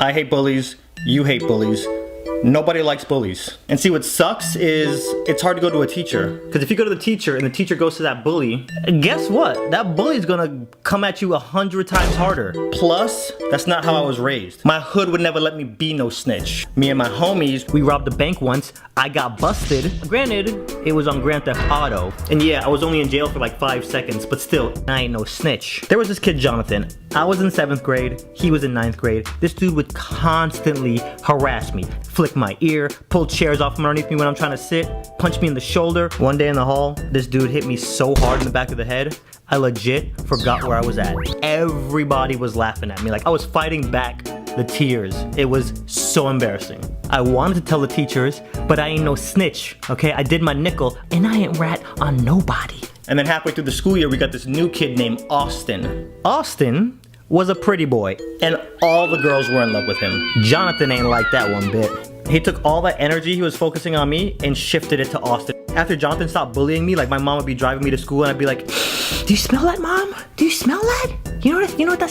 I hate bullies. You hate bullies. Nobody likes bullies. And see, what sucks is it's hard to go to a teacher. Because if you go to the teacher and the teacher goes to that bully, guess what? That bully is gonna come at you 100 times harder. Plus, that's not how I was raised. My hood would never let me be no snitch. Me and my homies, we robbed a bank once. I got busted. Granted, it was on Grand Theft Auto. And yeah, I was only in jail for like 5 seconds, but still, I ain't no snitch. There was this kid, Jonathan. I was in 7th grade, he was in 9th grade. This dude would constantly harass me, flick my ear, pull chairs off from underneath me when I'm trying to sit, punch me in the shoulder. One day in the hall, this dude hit me so hard in the back of the head, I legit forgot where I was at. Everybody was laughing at me, like I was fighting back the tears. It was so embarrassing. I wanted to tell the teachers, but I ain't no snitch, okay? I did my nickel, and I ain't rat on nobody. And then halfway through the school year, we got this new kid named Austin. Austin was a pretty boy, and all the girls were in love with him. Jonathan ain't like that one bit. He took all that energy he was focusing on me and shifted it to Austin. After Jonathan stopped bullying me, like my mom would be driving me to school and I'd be like, "Do you smell that, Mom? Do you smell that? You know what that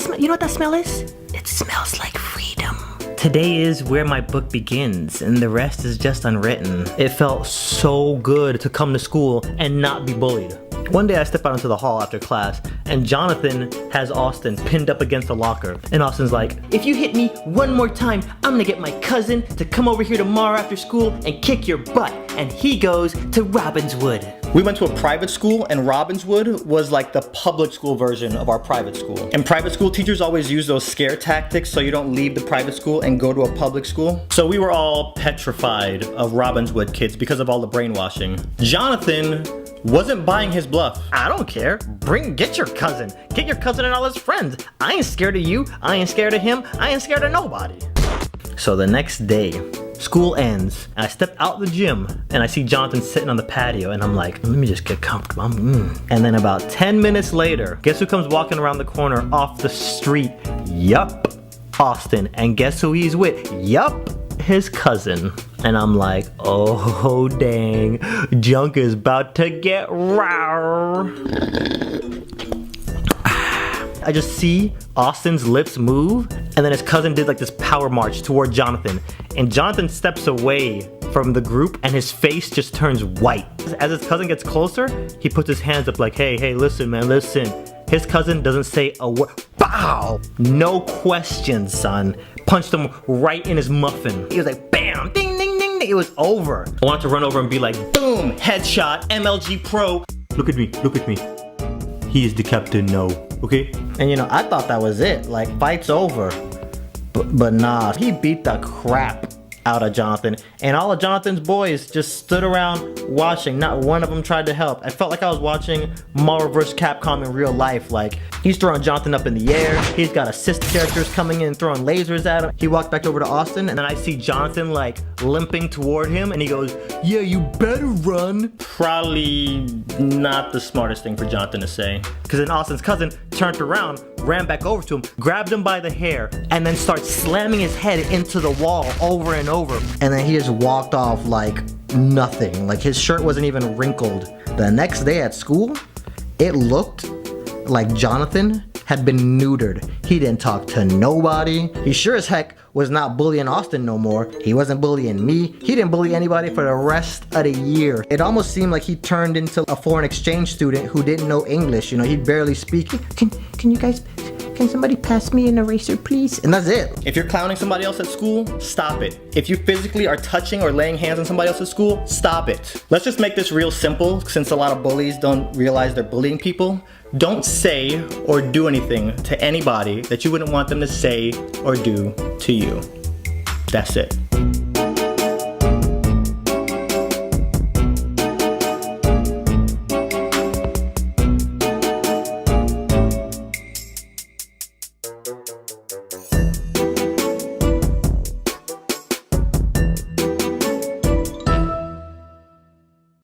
smell is? It smells like freedom." Today is where my book begins, and the rest is just unwritten. It felt so good to come to school and not be bullied. One day I step out into the hall after class, and Jonathan has Austin pinned up against a locker. And Austin's like, "If you hit me one more time, I'm gonna get my cousin to come over here tomorrow after school and kick your butt." And he goes to Robbinswood. We went to a private school, and Robbinswood was like the public school version of our private school. And private school teachers always use those scare tactics so you don't leave the private school and go to a public school. So we were all petrified of Robbinswood kids because of all the brainwashing. Jonathan wasn't buying his bluff. "I don't care. Get your cousin. Get your cousin and all his friends. I ain't scared of you. I ain't scared of him. I ain't scared of nobody." So the next day, school ends, and I step out the gym, and I see Jonathan sitting on the patio, and I'm like, let me just get comfortable. And then about 10 minutes later, guess who comes walking around the corner off the street? Yup, Austin. And guess who he's with? Yup, his cousin. And I'm like, oh dang, junk is about to get raw. I just see Austin's lips move, and then his cousin did like this power march toward Jonathan. And Jonathan steps away from the group, and his face just turns white. As his cousin gets closer, he puts his hands up like, hey, listen, man, listen. His cousin doesn't say a word. Bow! No questions, son. Punched him right in his muffin. He was like, bam, ding, ding, ding, ding. It was over. I wanted to run over and be like, boom, headshot, MLG Pro. Look at me, look at me. He is the captain now, okay? And you know, I thought that was it, like fight's over. But nah, he beat the crap out of Jonathan, and all of Jonathan's boys just stood around watching. Not one of them tried to help. I felt like I was watching Marvel vs. Capcom in real life. Like, he's throwing Jonathan up in the air, he's got assist characters coming in throwing lasers at him. He walked back over to Austin, and then I see Jonathan like limping toward him, and he goes, "Yeah, you better run." Probably not the smartest thing for Jonathan to say, because then Austin's cousin turned around, ran back over to him, grabbed him by the hair, and then starts slamming his head into the wall over and over. And then he just walked off like nothing. Like his shirt wasn't even wrinkled. The next day at school, it looked like Jonathan had been neutered. He didn't talk to nobody. He sure as heck was not bullying Austin no more. He wasn't bullying me. He didn't bully anybody for the rest of the year. It almost seemed like he turned into a foreign exchange student who didn't know English. You know, he'd barely speak. Can somebody pass me an eraser, please? And that's it. If you're clowning somebody else at school, stop it. If you physically are touching or laying hands on somebody else at school, stop it. Let's just make this real simple, since a lot of bullies don't realize they're bullying people. Don't say or do anything to anybody that you wouldn't want them to say or do to you. That's it.